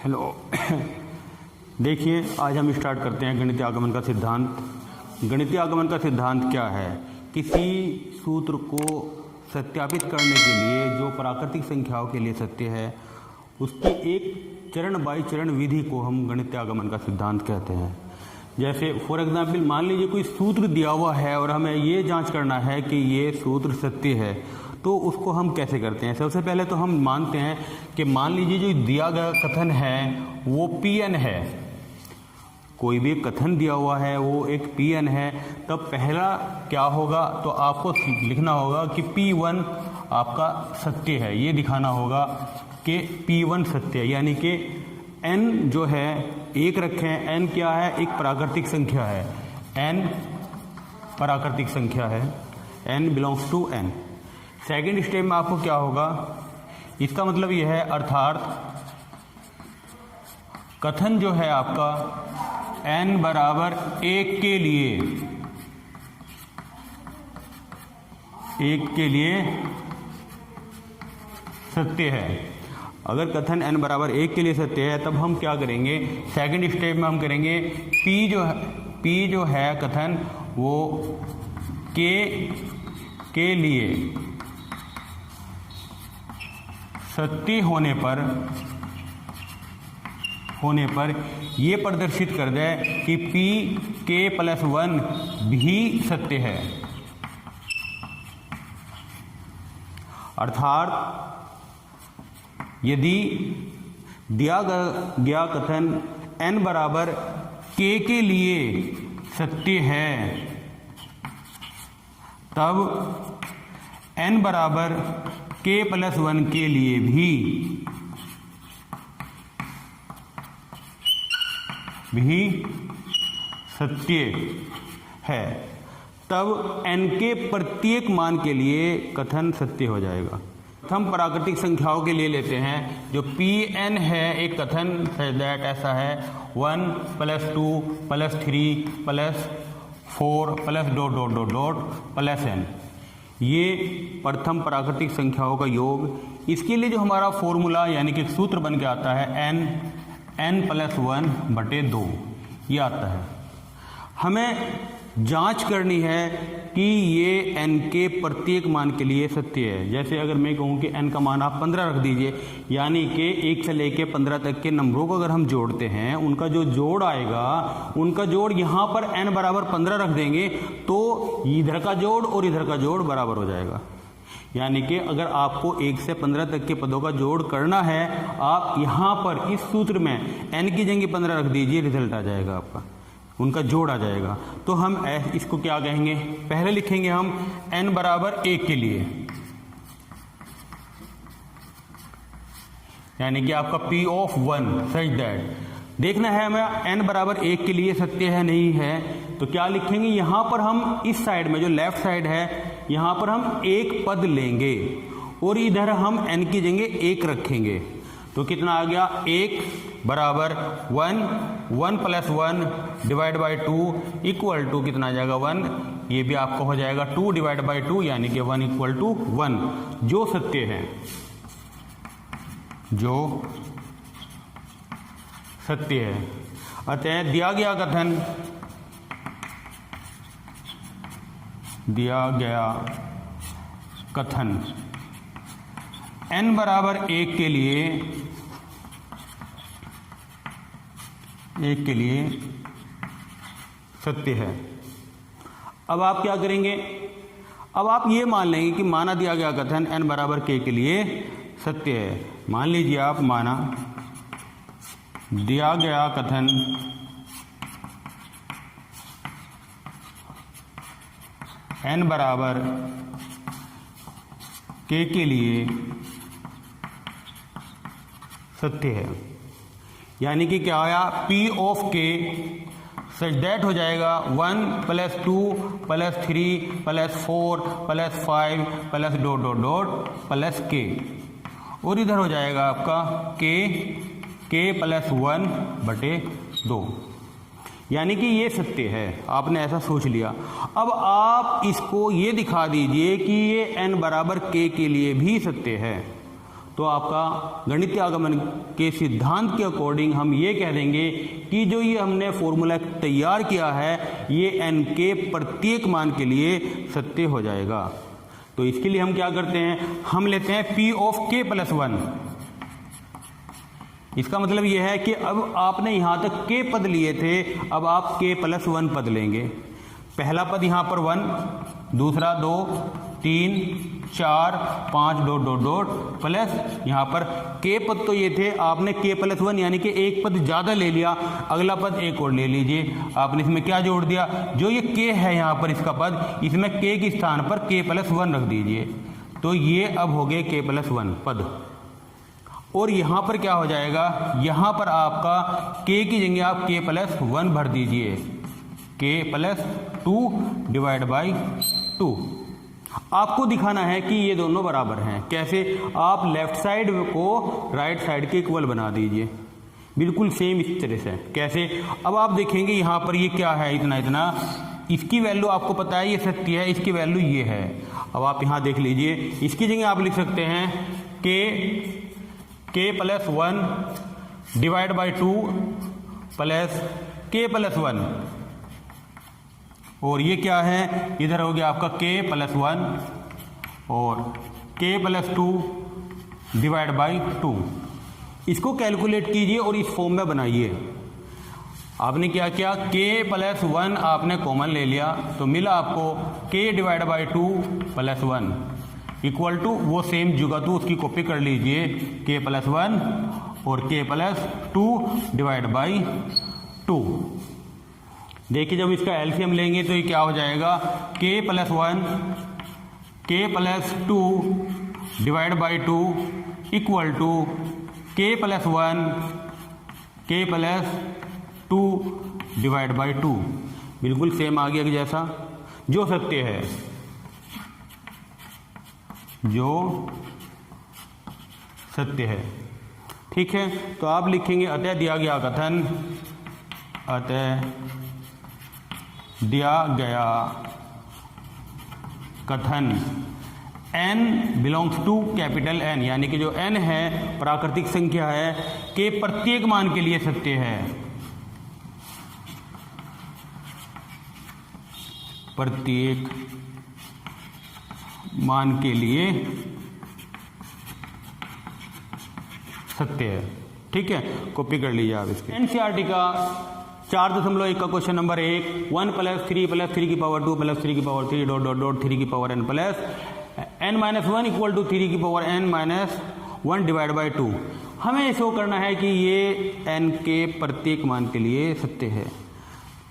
Hello. देखिए, आज हम स्टार्ट करते हैं गणितीय आगमन का सिद्धांत। गणितीय आगमन का सिद्धांत क्या है? किसी सूत्र को सत्यापित करने के लिए जो प्राकृतिक संख्याओं के लिए सत्य है, उसकी एक चरण बाई चरण विधि को हम गणितीय आगमन का सिद्धांत कहते हैं। जैसे फॉर एग्जाम्पल, मान लीजिए कोई सूत्र दिया हुआ है और हमें ये जांच करना है कि ये सूत्र सत्य है, तो उसको हम कैसे करते हैं? सबसे पहले तो हम मानते हैं कि मान लीजिए जो दिया गया कथन है वो Pn है। कोई भी कथन दिया हुआ है वो एक Pn है, तब पहला क्या होगा, तो आपको लिखना होगा कि P1 आपका सत्य है। ये दिखाना होगा कि P1 सत्य है, यानी कि n जो है एक रखें। n क्या है? एक प्राकृतिक संख्या है। n प्राकृतिक संख्या है, n belongs to n। Second step में आपको क्या होगा, इसका मतलब यह है, अर्थात कथन जो है आपका n बराबर 1 के लिए सत्य है। अगर कथन n बराबर 1 के लिए सत्य है, तब हम क्या करेंगे? सेकंड स्टेप में हम करेंगे p जो है कथन वो k के लिए सत्य होने पर ये प्रदर्शित कर दे कि p k+1 भी सत्य है। अर्थात यदि दिया गया कथन n बराबर k के लिए सत्य है, तब n बराबर k+1 के लिए भी सत्य है। तब n के प्रत्येक मान के लिए कथन सत्य हो जाएगा। हम प्राकृतिक संख्याओं के लिए लेते हैं। जो Pn है एक कथन दैट ऐसा है 1 + 2 + 3 + 4 + ... n। ये प्रथम प्राकृतिक संख्याओं का योग। इसके लिए जो हमारा फॉर्मूला यानी कि सूत्र बन के आता है n+1/2 ये आता है। हमें जांच करनी है कि ये n के प्रत्येक मान के लिए सत्य है। जैसे अगर मैं कहूँ कि n का मान आप 15 रख दीजिए, यानी कि 1 से लेके 15 तक के नंबरों को अगर हम जोड़ते हैं, उनका जो जोड़ आएगा, उनका जोड़ यहाँ पर n बराबर 15 रख देंगे तो इधर का जोड़ और इधर का जोड़ बराबर हो जाएगा। यानी कि अगर आपको 1 से 15 तक के पदों का जोड़ करना है, आप यहाँ पर इस सूत्र में n की जगह 15 रख दीजिए, रिजल्ट आ जाएगा आपका, उनका जोड़ आ जाएगा। तो हम इसको क्या कहेंगे? पहले लिखेंगे हम n बराबर 1 के लिए, यानी कि आपका P(1) सच दैट देखना है हमें n बराबर 1 के लिए सत्य है नहीं है। तो क्या लिखेंगे? यहाँ पर हम इस साइड में जो लेफ्ट साइड है, यहाँ पर हम एक पद लेंगे और इधर हम n की जगह 1 रखेंगे। तो कितना आ गया? 1 बराबर 1 + 1 / 2 इक्वल टू कितना आ जाएगा? 1। ये भी आपका हो जाएगा 2 / 2, यानी कि 1 = 1, जो सत्य है, जो सत्य है। अतः दिया गया कथन n बराबर 1 के लिए सत्य है। अब आप क्या करेंगे? अब आप ये मान लेंगे कि माना दिया गया कथन n बराबर k के लिए सत्य है। मान लीजिए आप माना दिया गया कथन n बराबर k के लिए सत्य है, यानी कि क्या आया? P of k such that हो जाएगा 1 + 2 + 3 + 4 + 5 .. k, और इधर हो जाएगा आपका k+1/2, यानी कि ये सत्य है। आपने ऐसा सोच लिया। अब आप इसको ये दिखा दीजिए कि ये n बराबर k के लिए भी सत्य है। तो आपका गणितीय आगमन के सिद्धांत के अकॉर्डिंग हम ये कह देंगे कि जो ये हमने फॉर्मूला तैयार किया है ये n के प्रत्येक मान के लिए सत्य हो जाएगा। तो इसके लिए हम क्या करते हैं, हम लेते हैं p ऑफ k प्लस 1। इसका मतलब यह है कि अब आपने यहाँ तक k पद लिए थे, अब आप k प्लस 1 पद लेंगे। पहला पद यहाँ पर 1, दूसरा 2, 3, 4, 5 डॉट डॉट डॉट प्लस यहाँ पर k पद तो ये थे, आपने k प्लस 1 यानी कि एक पद ज़्यादा ले लिया, अगला पद एक और ले लीजिए। आपने इसमें क्या जोड़ दिया, जो ये k है यहाँ पर इसका पद, इसमें k के स्थान पर k प्लस 1 रख दीजिए। तो ये अब हो गए k प्लस 1 पद। और यहाँ पर क्या हो जाएगा, यहाँ पर आपका k की जगह आप k प्लस 1 भर दीजिए, k प्लस 2 डिवाइड बाई 2। आपको दिखाना है कि ये दोनों बराबर हैं। कैसे, आप लेफ्ट साइड को राइट साइड के इक्वल बना दीजिए, बिल्कुल सेम इस तरह से। कैसे, अब आप देखेंगे यहाँ पर ये क्या है, इतना इतना, इसकी वैल्यू आपको पता है ये सत्य है, इसकी वैल्यू ये है। अब आप यहाँ देख लीजिए, इसकी जगह आप लिख सकते हैं k plus 1 divide by 2 plus k plus 1, और ये क्या है, इधर हो गया आपका k प्लस 1 और k प्लस 2 डिवाइड बाई 2। इसको कैलकुलेट कीजिए और इस फॉर्म में बनाइए। आपने क्या किया, k प्लस 1 आपने कॉमन ले लिया, तो मिला आपको k divide by 2 plus 1 equal to वो सेम जगह तो उसकी कॉपी कर लीजिए, k प्लस 1 और k प्लस 2 डिवाइड बाई 2। देखिए जब इसका एलसीएम लेंगे तो ये क्या हो जाएगा, k plus 1 k plus 2 divide by 2 equal to k plus 1 k plus 2 divide by 2। बिल्कुल सेम आ गया जैसा, जो सत्य है, जो सत्य है। ठीक है, तो आप लिखेंगे अतः दिया गया कथन, अतः दिया गया कथन n belongs to capital N, यानी कि जो n है प्राकृतिक संख्या है, के प्रत्येक मान के लिए सत्य है। प्रत्येक मान के लिए सत्य है। ठीक है, कॉपी कर लीजिए आप इसके। एनसीईआरटी का 4.1 का क्वेश्चन नंबर 1, 1 प्लस 3 प्लस 3 की पावर 2 प्लस 3 की पावर 3 डॉट डॉट डॉट 3 की power n plus n minus 1 equal to 3 की power n minus 1 divide by 2। हमें शो करना है कि ये n के प्रत्येक मान के लिए सत्य है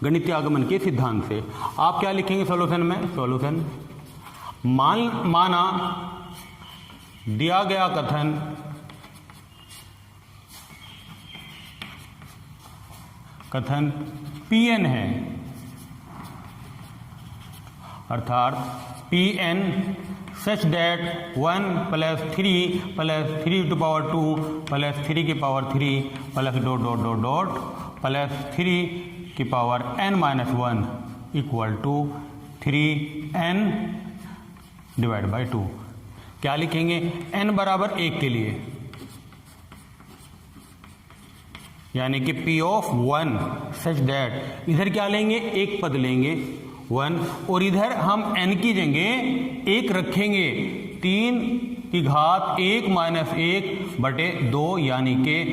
गणितीय आगमन के सिद्धांत से। आप क्या लिखेंगे सॉल्यूशन में, सॉल्यूशन माना दिया गया कथन Pn है, अर्थात Pn such that 1 plus 3 plus 3 to power 2 plus 3 की power 3 plus dot dot dot dot plus 3 की power n minus 1 equal to 3n divide by 2। क्या लिखेंगे, n बराबर 1 के लिए, यानी कि P ऑफ 1 सच दैट, इधर क्या लेंगे, एक पद लेंगे 1, और इधर हम n की जगह 1 रखेंगे, 3 की घात 1 माइनस 1 बटे 2, यानी कि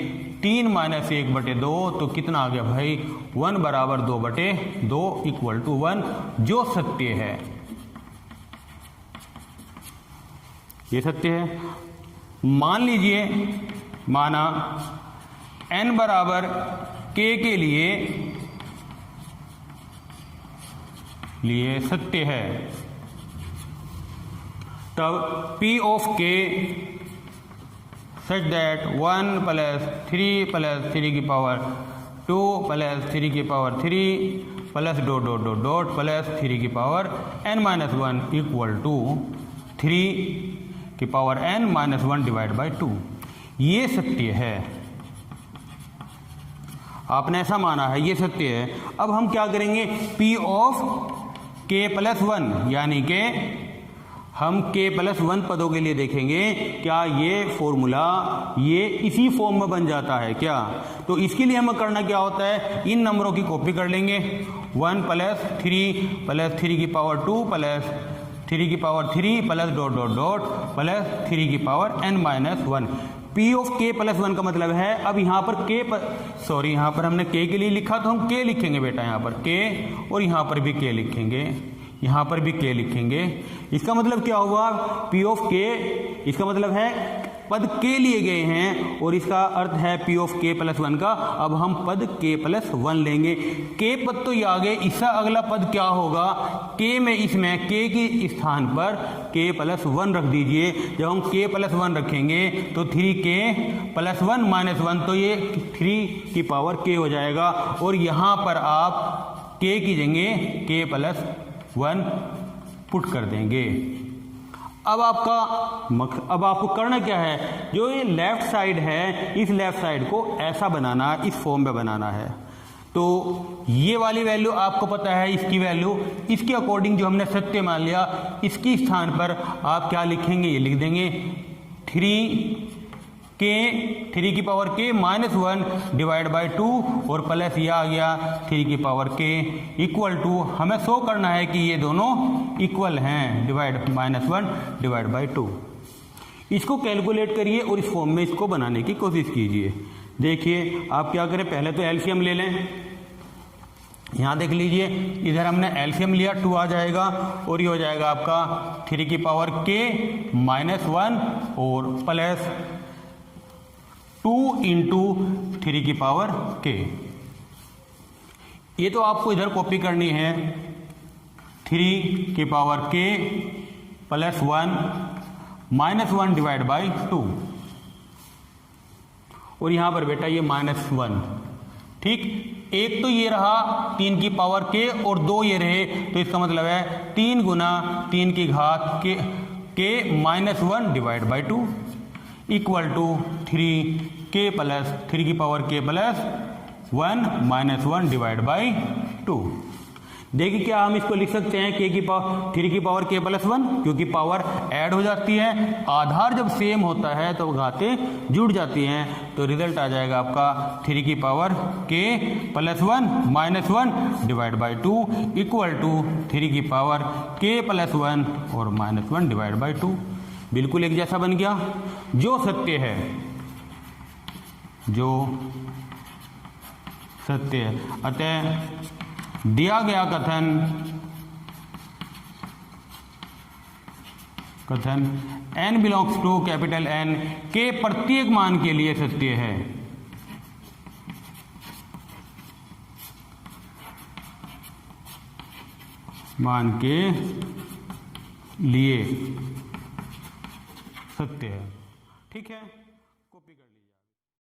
3 माइनस 1 बटे 2, तो कितना आ गया भाई, 1 बराबर 2 बटे 2 इक्वल टू 1, जो सत्य है। ये सत्य है। मान लीजिए, माना n बराबर k के लिए सत्य है, तब P of k such that 1 plus 3 की पावर 2 प्लस 3 की power 3 plus dot dot dot dot plus 3 की power n minus 1 equal to 3 की power n minus 1 divide by 2। ये सत्य है, आपने ऐसा माना है, ये सत्य है। अब हम क्या करेंगे, P ऑफ k प्लस 1, यानी कि हम k+1 पदों के लिए देखेंगे क्या ये फॉर्मूला ये इसी फॉर्म में बन जाता है क्या। तो इसके लिए हमें करना क्या होता है, इन नंबरों की कॉपी कर लेंगे। 1 + 3 + 3 की पावर 2 + 3 की power 3 plus dot dot dot plus 3 की power n-1। P of k+1 का मतलब है, अब यहाँ पर यहाँ पर हमने k के लिए लिखा तो हम k लिखेंगे बेटा, यहाँ पर k और यहाँ पर भी k लिखेंगे, यहाँ पर भी k लिखेंगे। इसका मतलब क्या हुआ, P ऑफ k, इसका मतलब है पद k लिए गए हैं और इसका अर्थ है P ऑफ k+1 का। अब हम पद k+1 लेंगे। k पद तो ये आ गए, इसका अगला पद क्या होगा, k में इसमें k के स्थान पर k+1 रख दीजिए। जब हम k+1 रखेंगे तो 3k+1 - 1 तो ये 3 की पावर k हो जाएगा और यहाँ पर आप k की जगह k+1 पुट कर देंगे। अब आपको करना क्या है, जो ये लेफ्ट साइड है इस लेफ्ट साइड को ऐसा बनाना, इस फॉर्म में बनाना है। तो ये वाली वैल्यू आपको पता है, इसकी वैल्यू इसके अकॉर्डिंग जो हमने सत्य मान लिया, इसके स्थान पर आप क्या लिखेंगे, ये लिख देंगे 3 की पावर k -1 डिवाइड बाई 2 और प्लस ये आ गया 3 की पावर k इक्वल टू, हमें शो करना है कि ये दोनों इक्वल हैं, -1 डिवाइड बाई 2। इसको कैलकुलेट करिए और इस फॉर्म में इसको बनाने की कोशिश कीजिए। देखिए आप क्या करें, पहले तो एलसीएम ले लें। यहाँ देख लीजिए, इधर हमने एलसीएम लिया 2 आ जाएगा और ये हो जाएगा आपका 3 की पावर k -1 और प्लस 2 × 3 की पावर k। ये तो आपको इधर कॉपी करनी है, 3 की पावर k +1 -1 डिवाइड बाई 2 और यहाँ पर बेटा ये -1। ठीक, एक तो ये रहा 3 की पावर k और 2 ये रहे, तो इसका मतलब है 3 × 3 की घात k -1 divide by 2 equal to 3k + 3 की पावर k +1 -1 डिवाइड बाई 2। देखिए क्या हम इसको लिख सकते हैं 3 की पावर k +1, क्योंकि पावर ऐड हो जाती है, आधार जब सेम होता है तो घातें जुड़ जाती हैं, तो रिजल्ट आ जाएगा आपका 3 की power k +1 -1 divide by 2 equal to 3 की पावर k +1 और -1 डिवाइड बाई 2। बिल्कुल एक जैसा बन गया, जो सत्य है, जो सत्य है। अतः दिया गया कथन n belongs to capital N के प्रत्येक मान के लिए सत्य है। मान के लिए सत्य है। ठीक है।